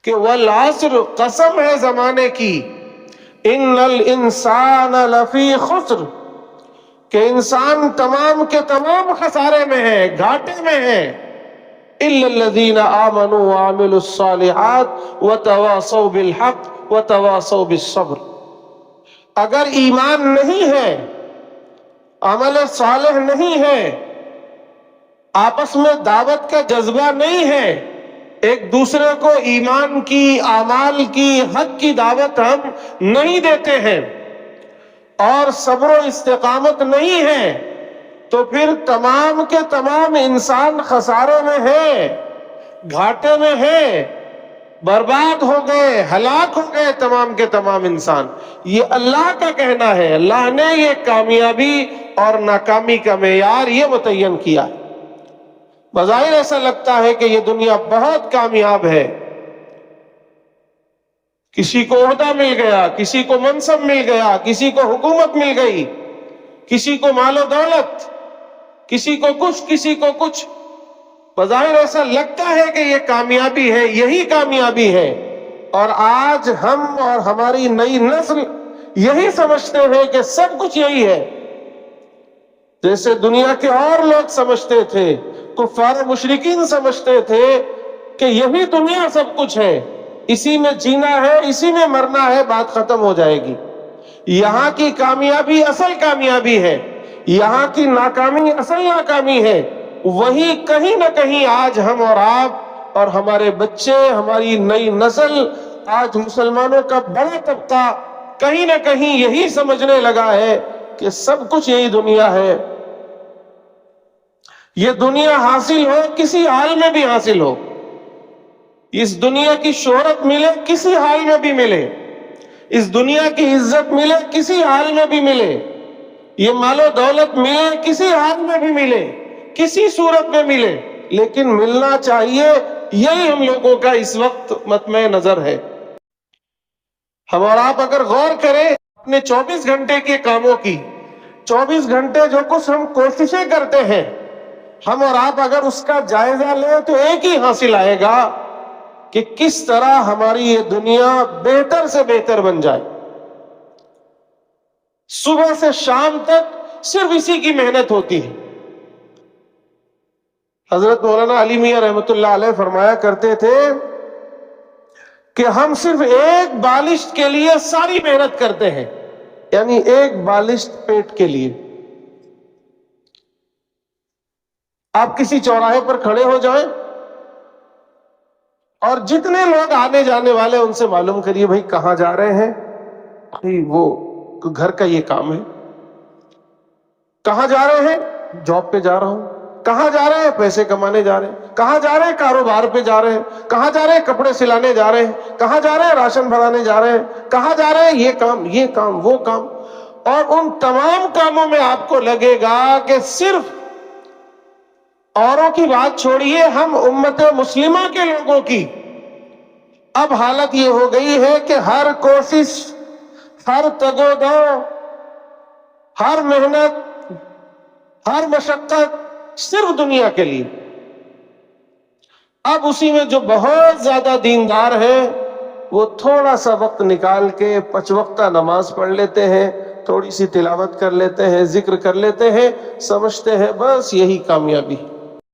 کہ والعصر، قسم ہے زمانے کی، ان الانسان لفی خسر، کہ انسان تمام کے تمام خسارے میں ہے، گھاٹے میں ہے، الا الذین آمنوا وعملوا الصالحات وتواصوا بالحق وتواصوا بالصبر۔ اگر ایمان نہیں ہے، عمل صالح نہیں ہے، آپس میں دعوت کا جذبہ نہیں ہے، ایک دوسرے کو ایمان کی، اعمال کی، حق کی دعوت ہم نہیں دیتے ہیں، اور صبر و استقامت نہیں ہے، تو پھر تمام کے تمام انسان خسارے میں ہے، گھاٹے میں ہے، برباد ہو گئے، ہلاک ہو گئے تمام کے تمام انسان۔ یہ اللہ کا کہنا ہے، اللہ نے یہ کامیابی اور ناکامی کا معیار یہ متعین کیا ہے۔ بظاہر ایسا لگتا ہے کہ یہ دنیا بہت کامیاب ہے، کسی کو عہدہ مل گیا، کسی کو منصب مل گیا، کسی کو حکومت مل گئی، کسی کو مال و دولت، کسی کو کچھ، کسی کو کچھ۔ بظاہر ایسا لگتا ہے کہ یہ کامیابی ہے، یہی کامیابی ہے، اور آج ہم اور ہماری نئی نسل یہی سمجھتے ہیں کہ سب کچھ یہی ہے، جیسے دنیا کے اور لوگ سمجھتے تھے، کفار و مشرکین سمجھتے تھے کہ یہی دنیا سب کچھ ہے، اسی میں جینا ہے، اسی میں مرنا ہے، بات ختم ہو جائے گی۔ یہاں کی کامیابی اصل کامیابی ہے، یہاں کی ناکامی اصل ناکامی ہے۔ وہی کہیں نہ کہیں آج ہم اور آپ اور ہمارے بچے، ہماری نئی نسل، آج مسلمانوں کا بڑا طبقہ کہیں نہ کہیں یہی سمجھنے لگا ہے کہ سب کچھ یہی دنیا ہے۔ یہ دنیا حاصل ہو کسی حال میں بھی حاصل ہو، اس دنیا کی شہرت ملے کسی حال میں بھی ملے، اس دنیا کی عزت ملے کسی حال میں بھی ملے، یہ مال و دولت ملے کسی حال میں بھی ملے، کسی صورت میں ملے، لیکن ملنا چاہیے، یہی ہم لوگوں کا اس وقت مطمع نظر ہے۔ ہم اور آپ اگر غور کریں اپنے 24 گھنٹے کے کاموں کی، 24 گھنٹے جو کچھ ہم کوششیں کرتے ہیں، ہم اور آپ اگر اس کا جائزہ لیں تو ایک ہی حاصل آئے گا کہ کس طرح ہماری یہ دنیا بہتر سے بہتر بن جائے۔ صبح سے شام تک صرف اسی کی محنت ہوتی ہے۔ حضرت مولانا علی میاں رحمۃ اللہ علیہ فرمایا کرتے تھے کہ ہم صرف ایک بالشت کے لیے ساری محنت کرتے ہیں، یعنی ایک بالشت پیٹ کے لیے۔ آپ کسی چوراہے پر کھڑے ہو جائیں اور جتنے لوگ آنے جانے والے ان سے معلوم کریے بھائی کہاں جا رہے ہیں، بھائی وہ گھر کا یہ کام ہے۔ کہاں جا رہے ہیں؟ جاب پہ جا رہا ہوں۔ کہاں جا رہے ہیں؟ پیسے کمانے جا رہے ہیں۔ کہاں جا رہے ہیں؟ کاروبار پہ جا رہے ہیں۔ کہاں جا رہے ہیں؟ کپڑے سلانے جا رہے ہیں۔ کہاں جا رہے ہیں؟ راشن بھرانے جا رہے ہیں۔ کہاں جا رہے ہیں؟ یہ کام وہ کام۔ اور ان تمام کاموں میں آپ کو لگے گا کہ صرف اوروں کی بات چھوڑیے، ہم امت مسلمہ کے لوگوں کی اب حالت یہ ہو گئی ہے کہ ہر کوشش، ہر تگ و دو، ہر محنت، ہر مشقت صرف دنیا کے لیے۔ اب اسی میں جو بہت زیادہ دیندار ہیں وہ تھوڑا سا وقت نکال کے 5 وقتہ نماز پڑھ لیتے ہیں، تھوڑی سی تلاوت کر لیتے ہیں، ذکر کر لیتے ہیں، سمجھتے ہیں بس یہی کامیابی ہے۔